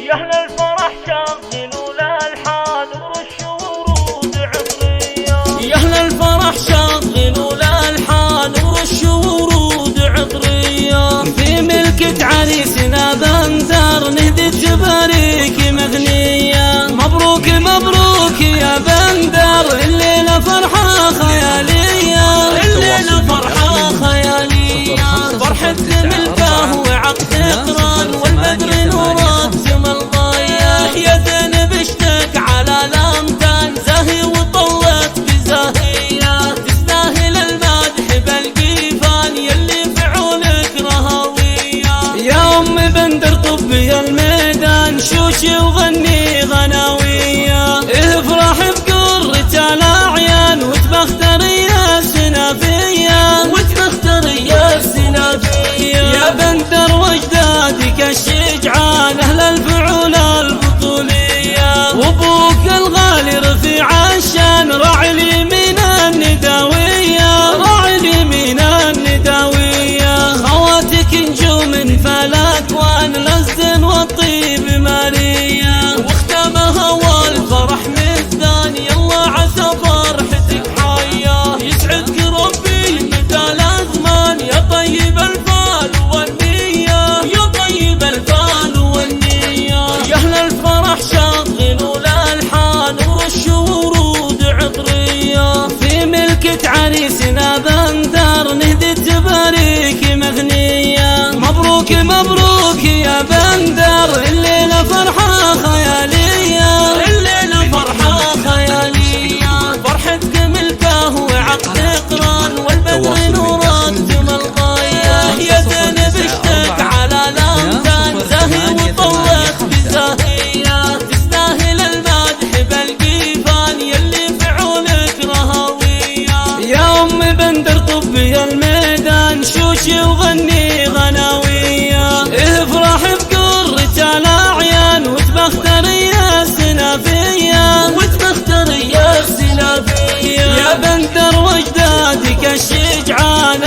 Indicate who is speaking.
Speaker 1: يا أهل الفرح شغلوا الألحان ورشوا ورود عطرية.
Speaker 2: يا أهل الفرح شغلوا الألحان ورشوا ورود عطرية. في ملكة عريسنا بندر نهدي تباريك مغنية. مبروك مبروك يا بندر، الليلة فرحة خيالية، الليلة فرحة خيالية. فرحة ملكه وعقد قران والبدر نورات جمل ضايع. يا زينب اشتك على الامتان زاهي وطلت بزاهية. تستاهل المدح بالقيفان يلي فعولك رهوية. يا ام بندر طبي الميدان شوشي وغني غناوية. افرح بقرة الاعيان وتبختر يا سنافية، وتبختر يا سنافية. يا بندر واجدادك الشجعان اهل الفعول البطولية. وابوك الغالي رفيع الشان راعي اليمين النداوية، راعي اليمين النداوية. خواتك نجوم فالاكوان الزين والطيب مارية. واختامها والفرح مثاني الله عسى فرحتك حية. يسعدك ربي مدى الازمان يا طيب الفال والنية، يا طيب الفال والنية. يا اهل الفرح شغلوا الالحان ورشوا ورود عطرية. في ملكة عريسنا بندر نهدي تباريك مغنية. مبروك مبروك يا بندر، الليلة فرحة خيالية، الليلة فرحة خيالية. فرحتك ملكه وعقد قران والبدر نورات جمل ضايع. يا زينب اشتك على الامتان زاهي وطلت بزاهية. تستاهل المدح بالقيفان يلي فعولك رهوية. يا ام بندر طبي الميدان شوشي وغني غناوية. افرح بقرة الاعيان وتبختر يا سنافية، وتبختر يا سنافية. يا بندر واجدادك الشجعان